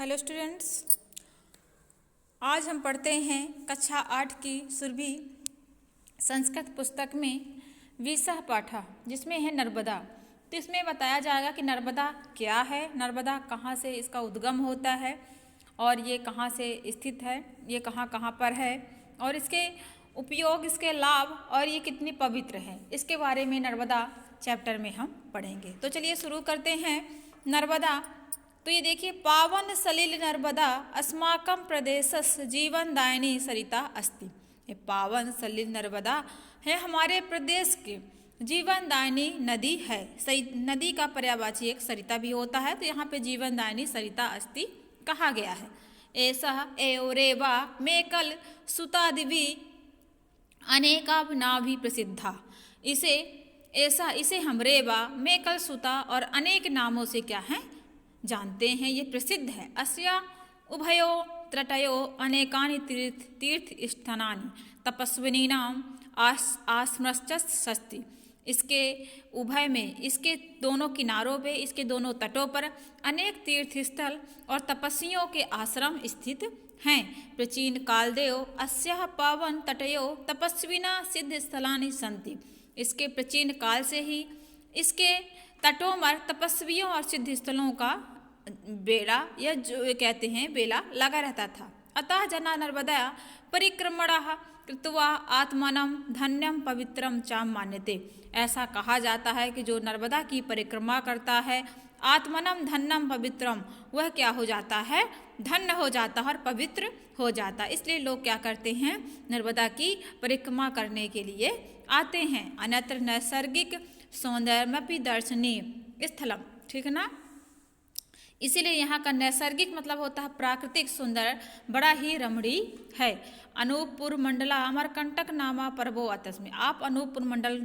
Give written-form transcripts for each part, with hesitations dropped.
Hello students, आज हम पढ़ते हैं कक्षा 8 की सुरभि संस्कृत पुस्तक में विषय पाठा, जिसमें है नर्मदा। तो इसमें बताया जाएगा कि नर्मदा क्या है, नर्मदा कहाँ से इसका उद्गम होता है और ये कहाँ से स्थित है, ये कहाँ कहाँ पर है और इसके उपयोग, इसके लाभ और ये कितनी पवित्र है, इसके बारे में नर्मदा चैप्टर में हम पढ़ेंगे। तो चलिए शुरू करते हैं। नर्मदा, तो ये देखिए, पावन सलिल नर्मदा अस्माकं प्रदेशस्य जीवनदायिनी सरिता अस्ति। ये पावन सलिल नर्मदा है हमारे प्रदेश के जीवनदायिनी नदी है। नदी का पर्यायवाची एक सरिता भी होता है, तो यहाँ पे जीवनदायिनी सरिता अस्ति कहा गया है। ऐसा एवरेवा मेकल सुतादिवी अनेकाभिनाभि प्रसिद्धा। इसे हम रेवा मेकल सुता और अनेक नामों से क्या है जानते हैं, ये प्रसिद्ध है। अस्या उभयो तटयो अनेकानि तीर्थ स्थानानि तपस्विनीनाम आश्रमश्चस्ति। इसके उभय में, इसके दोनों किनारों पे, इसके दोनों तटों पर अनेक तीर्थ स्थल और तपस्वियों के आश्रम स्थित हैं। प्राचीन कालदेव अस्याः पावन तटयो तपस्विना सिद्ध स्थलानि सन्ति। इसके प्राचीन काल से ही इसके तटों पर तपस्वियों और सिद्ध स्थलों का बेड़ा, या जो कहते हैं बेला, लगा रहता था। अतः जना नर्मदा परिक्रमणः कृत्वा आत्मनं धन्यम पवित्रम च मान्यते। ऐसा कहा जाता है कि जो नर्मदा की परिक्रमा करता है, आत्मनम धन्यम पवित्रम, वह क्या हो जाता है, धन्य हो जाता है और पवित्र हो जाता है। इसलिए लोग क्या करते हैं, नर्मदा की परिक्रमा करने के लिए आते हैं। अन्यत्र नैसर्गिक सौंदर्यमपि दर्शनीय स्थलम, ठीक है ना। इसीलिए यहाँ का नैसर्गिक मतलब होता है प्राकृतिक सुंदर, बड़ा ही रमणीय है। अनूपपुर मंडला अमरकंटक नामा पर्वो अतस्मि। आप अनूपपुर मंडल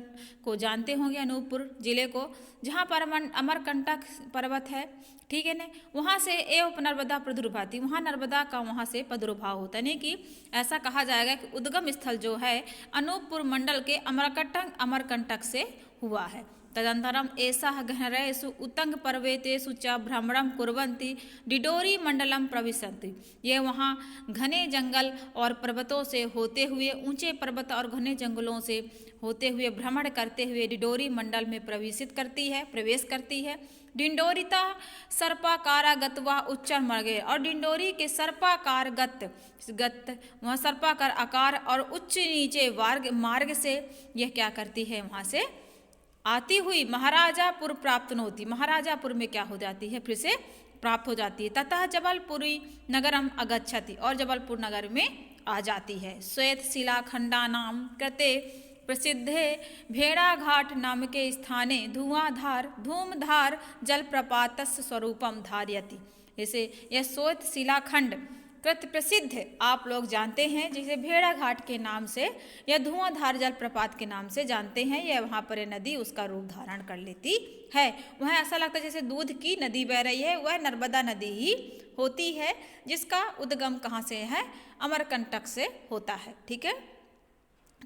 को जानते होंगे, अनूपपुर जिले को, जहाँ पर अमरकंटक पर्वत है, ठीक है ना। वहाँ से एवं नर्मदा प्रादुर्भाति, वहाँ नर्मदा का वहाँ से प्रादुर्भाव होता है। नहीं कि ऐसा कहा जाएगा कि उद्गम स्थल जो है अनूपपुर मंडल के अमरकंटक से हुआ है। तदनन्तरम ऐसा गहनरेषु उत्तंग पर्वतेषु च भ्रमणं कुर्वन्ति डिडोरी मंडलम प्रविशन्ति। ये वहाँ घने जंगल और पर्वतों से होते हुए, ऊंचे पर्वत और घने जंगलों से होते हुए भ्रमण करते हुए डिडोरी मंडल में प्रवेश करती है। डिंडोरिता सर्पाकारा गत्वा उच्चर मर्गे, और डिंडोरी के सर्पाकार गत वहाँ सर्पाकार आकार और उच्च नीचे मार्ग से यह क्या करती है, वहाँ से आती हुई महाराजापुर प्राप्त होती। महाराजापुर में क्या हो जाती है, फिर से प्राप्त हो जाती है। ततः जबलपुरी नगरम अगच्छति, और जबलपुर नगर में आ जाती है। श्वेत शिलाखंडा नाम कृते प्रसिद्धे भेड़ाघाट नाम के स्थाने धूमधार जलप्रपातस्य स्वरूपम धारयति। जैसे यह श्वेत शिलाखंड कृत प्रसिद्ध आप लोग जानते हैं, जिसे भेड़ाघाट के नाम से या धुआंधार जलप्रपात के नाम से जानते हैं। यह वहाँ पर नदी उसका रूप धारण कर लेती है। वह ऐसा लगता है जैसे दूध की नदी बह रही है, वह नर्मदा नदी ही होती है, जिसका उद्गम कहाँ से है, अमरकंटक से होता है, ठीक है।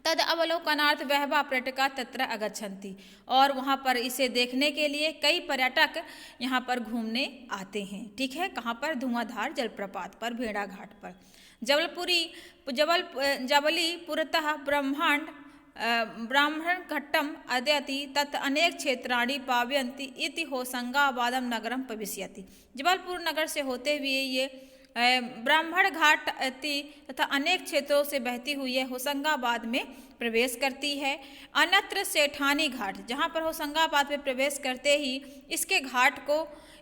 तद अवलोकनार्थ बहवा पर्यटका तत्र अगच्छन्ति, और वहाँ पर इसे देखने के लिए कई पर्यटक यहाँ पर घूमने आते हैं, ठीक है। कहाँ पर, धुआंधार जलप्रपात पर, भेड़ाघाट पर। जबलीपुरतः ब्राह्मण घट्टम अद्यति तत् अनेक क्षेत्राणि पावयन्ति इति होशंगाबादम नगरम प्रविशति। जबलपुर नगर से होते हुए ये ब्राह्मण घाट तथा अनेक क्षेत्रों से बहती हुई है होशंगाबाद में प्रवेश करती है। अन्यत्र सेठानी घाट, जहाँ पर होशंगाबाद में प्रवेश करते ही इसके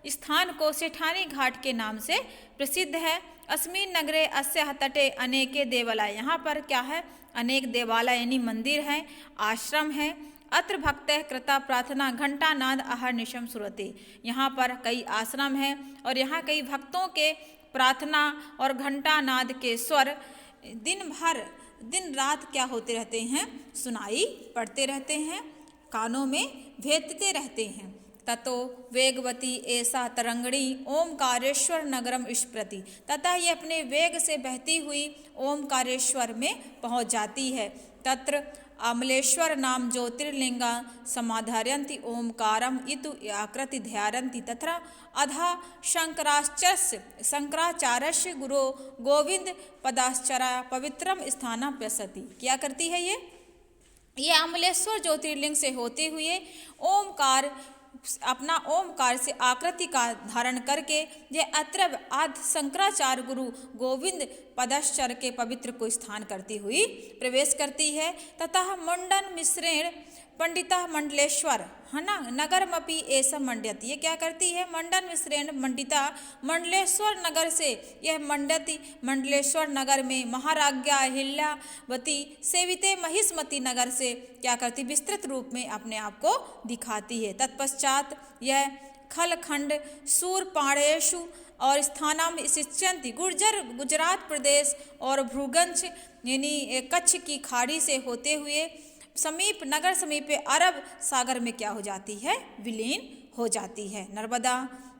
स्थान को सेठानी घाट के नाम से प्रसिद्ध है। अस्मिन् नगरे अस्याः तटे अनेके देवालय, यहाँ पर क्या है, अनेक देवालय यानी मंदिर हैं, आश्रम हैं। अत्र भक्तः कृता प्रार्थना घंटानाद अहर्निशम श्रूयते। यहाँ पर कई आश्रम हैं और यहाँ कई भक्तों के प्रार्थना और घंटानाद के स्वर दिन रात क्या होते रहते हैं, सुनाई पड़ते रहते हैं, कानों में भेदते रहते हैं। ततो वेगवती ऐसा तरंगणी ओमकारेश्वर नगरम स्मृति। तथा ये अपने वेग से बहती हुई ओमकारेश्वर में पहुंच जाती है। तत्र अमलेश्वर नाम ज्योतिर्लिंगा समाधारयन्ति ओमकारम इतु आकृति ध्यायन्ति तथा अधा शंकराचार्यस्य गुरो गोविंद पदाश्चरा पवित्रम स्थानप्यसति। क्या करती है ये अमलेश्वर ज्योतिर्लिंग से होते हुए ओमकार अपना ओमकार से आकृति का धारण करके यह अत्र आद्य शंकराचार्य गुरु गोविंद पदाश्चर्य के पवित्र को स्थान करती हुई प्रवेश करती है। तथा मुंडन मिश्रेण पंडिता मंडलेश्वर है ना नगरमपि ऐसा मंड्यति। ये क्या करती है? मंडन मिश्रेण मंडिता मंडलेश्वर नगर से यह मंडती मंडलेश्वर नगर में महाराज्ञा अहिल्यावती सेविते महिष्मती नगर से क्या करती? विस्तृत रूप में अपने आप को दिखाती है। तत्पश्चात यह खलखंड सूरपाणेषु और स्थानम शिष्यंती गुजरात प्रदेश और भ्रूगंज यानी कच्छ की खाड़ी से होते हुए नगर समीप अरब सागर में क्या हो जाती है? विलीन हो जाती है। नर्मदा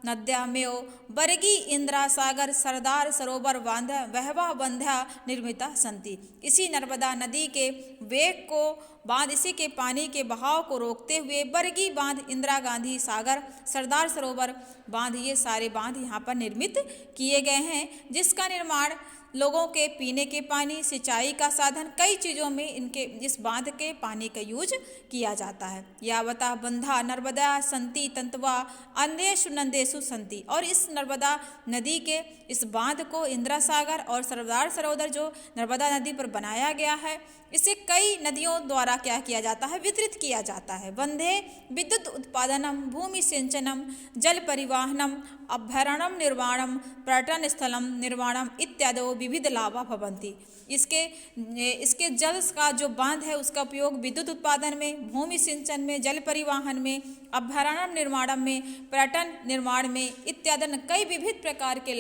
नद्या में बरगी इंदिरा सागर सरदार सरोवर बांध वहवा बंध्या निर्मिता संति। इसी नर्मदा नदी के वेग को बांध इसी के पानी के बहाव को रोकते हुए बरगी बांध इंदिरा गांधी सागर सरदार सरोवर बांध ये सारे बांध यहाँ पर निर्मित किए गए हैं, जिसका निर्माण लोगों के पीने के पानी सिंचाई का साधन कई चीज़ों में इनके इस बांध के पानी का यूज किया जाता है। यावता बंधा नर्मदा संति तंतवा अन्येषु नंदेषु संति। और इस नर्मदा नदी के इस बांध को इंदिरा सागर और सरदार सरोवर जो नर्मदा नदी पर बनाया गया है इसे कई नदियों द्वारा क्या किया जाता है? वितरित किया जाता है। बंधे विद्युत उत्पादनम भूमि सिंचनम जल परिवहनम अभ्यारण्यम निर्माणम पर्यटन स्थलम निर्माणम इत्यादि विविध लाभा भवन्ति। इसके जल का जो बांध है उसका उपयोग विद्युत उत्पादन में, भूमि सिंचन में, जल परिवहन में, अभ्यारण्य निर्माण में, पर्यटन निर्माण में इत्यादि कई विविध प्रकार के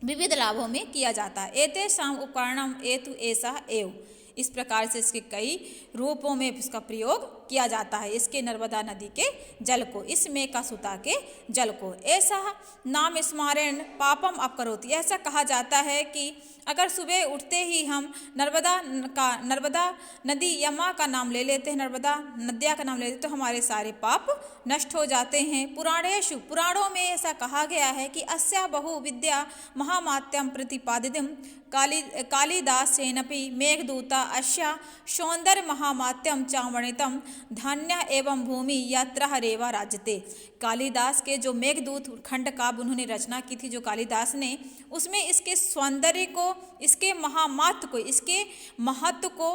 विविध लाभों में किया जाता है। एतेषां उपकरणम एतु ऐसा एव। इस प्रकार से इसके कई रूपों में इसका प्रयोग किया जाता है। इसके नर्मदा नदी के जल को, इस मेकासुता के जल को। ऐसा नाम स्मरण पापम अपकरोति। ऐसा कहा जाता है कि अगर सुबह उठते ही हम नर्मदा नदी या माँ का नाम ले लेते हैं, नर्मदा नदिया का नाम ले लेते हैं, तो हमारे सारे पाप नष्ट हो जाते हैं। पुराणों में ऐसा कहा गया है कि अस्या बहु विद्या महामात्यम प्रतिपादितम कालिदासेनपि मेघदूता अस्या सौंदर्य महामात्यम चावर्णितम धन्य एवं भूमि यात्रा रेवा राज्यते। कालिदास के जो मेघदूत खंड काव्य उन्होंने रचना की थी जो कालिदास ने, उसमें इसके सौंदर्य को, इसके महामात्य को, इसके महत्व को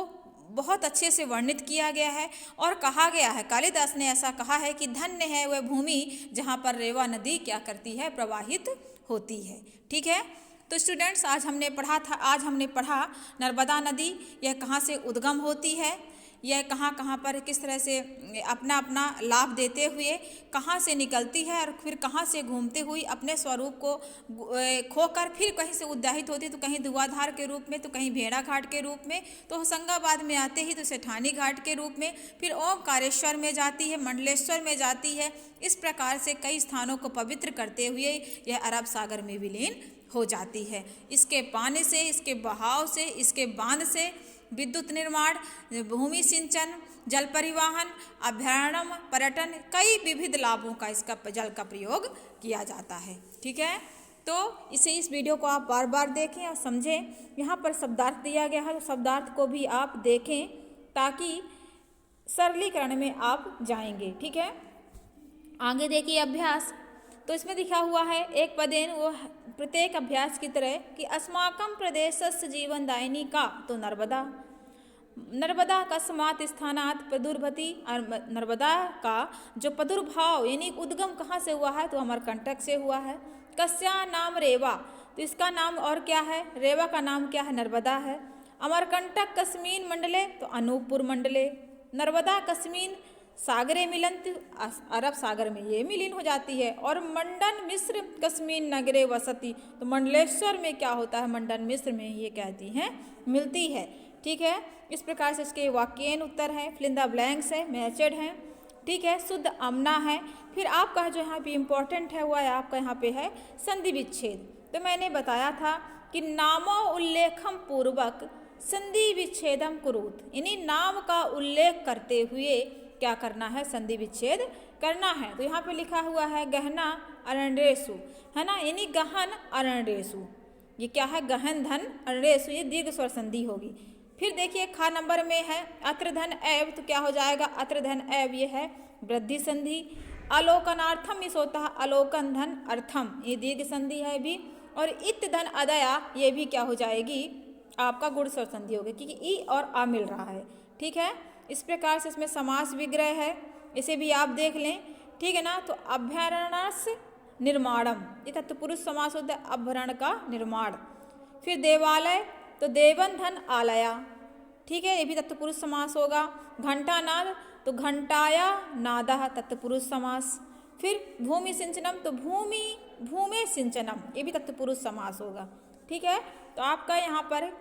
बहुत अच्छे से वर्णित किया गया है और कहा गया है। कालिदास ने ऐसा कहा है कि धन्य है वह भूमि जहाँ पर रेवा नदी क्या करती है? प्रवाहित होती है। ठीक है, तो स्टूडेंट्स आज हमने पढ़ा नर्मदा नदी यह कहाँ से उद्गम होती है, यह कहाँ पर किस तरह से अपना लाभ देते हुए कहाँ से निकलती है और फिर कहाँ से घूमते हुए अपने स्वरूप को खोकर फिर कहीं से उद्याहित होती है, तो कहीं धुआंधार के रूप में, तो कहीं भेड़ा घाट के रूप में, तो होशंगाबाद में आते ही तो सेठानी घाट के रूप में, फिर ओमकारेश्वर में जाती है, मंडलेश्वर में जाती है। इस प्रकार से कई स्थानों को पवित्र करते हुए यह अरब सागर में विलीन हो जाती है। इसके पानी से, इसके बहाव से, इसके बांध से विद्युत निर्माण, भूमि सिंचन, जल परिवहन, अभ्यारण्य, पर्यटन, कई विविध लाभों का इसका जल का प्रयोग किया जाता है। ठीक है, तो इस वीडियो को आप बार बार देखें और समझें। यहाँ पर शब्दार्थ दिया गया है, तो शब्दार्थ को भी आप देखें ताकि सरलीकरण में आप जाएंगे। ठीक है, आगे देखिए अभ्यास। तो इसमें लिखा हुआ है एक पदेन, वो प्रत्येक अभ्यास की तरह कि अस्माकं प्रदेशस्य जीवनदायिनी का, तो नर्मदा कस्मात् स्थानात् प्रदुर्भति। और नर्मदा का जो प्रदुर्भाव यानी उद्गम कहाँ से हुआ है? तो अमरकंटक से हुआ है। कस्या नाम रेवा, तो इसका नाम और क्या है? रेवा का नाम क्या है? नर्मदा है। अमरकंटक कस्मिन् मंडले, तो अनूपपुर मंडले। नर्मदा कस्मिन् सागरे मिलंत, अरब सागर में ये मिलीन हो जाती है। और मंडन मिस्र कस्मिन नगरे वसती, तो मंडलेश्वर में क्या होता है? मंडन मिस्र में ये कहती हैं मिलती है। ठीक है, इस प्रकार से इसके वाक्यन उत्तर है, फिल इन द ब्लैंक्स है, मैचड है। ठीक है, शुद्ध अमना है। फिर आपका जो यहाँ पे इम्पोर्टेंट है हुआ है आपका यहाँ पे है संधि विच्छेद। तो मैंने बताया था कि नामो उल्लेखम पूर्वक संधि विच्छेदम कुरुत, इन्हीं नाम का उल्लेख करते हुए क्या करना है, संधि विच्छेद करना है। तो यहाँ पे लिखा हुआ है गहना अरण्येषु, है ना, यानी गहन अरण्येषु, ये क्या है, गहन धन अरण्येषु, ये दीर्घ स्वर संधि होगी। फिर देखिए खा नंबर में है अत्र धन एव, तो क्या हो जाएगा, अत्र धन एव, ये है वृद्धि संधि। अलोकनार्थम इस होता है अलोकन धन अर्थम, ये दीर्घ संधि है भी। और इत धन अदया, ये भी क्या हो जाएगी, आपका गुण स्वर संधि होगी, क्योंकि ई और आ मिल रहा है। ठीक है, इस प्रकार से इसमें समास विग्रह है, इसे भी आप देख लें। ठीक है ना। तो अभ्यारण्यस्य निर्माणम, ये तत्पुरुष समास होता है, अभ्यारण्य का निर्माण। फिर देवालय, तो देवन धन आलया, ठीक है, ये भी तत्पुरुष समास होगा। घंटानाद, तो घंटाया नादः, तत्पुरुष समास। फिर भूमि सिंचनम, तो भूमि सिंचनम, ये भी तत्पुरुष समास होगा। ठीक है, तो आपका यहाँ पर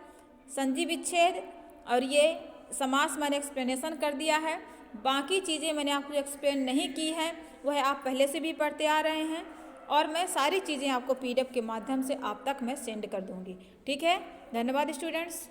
संधि विच्छेद और ये समास मैंने एक्सप्लेनेशन कर दिया है। बाकी चीज़ें मैंने आपको एक्सप्लेन नहीं की हैं, वह आप पहले से भी पढ़ते आ रहे हैं, और मैं सारी चीज़ें आपको PDF के माध्यम से आप तक मैं सेंड कर दूँगी। ठीक है, धन्यवाद स्टूडेंट्स।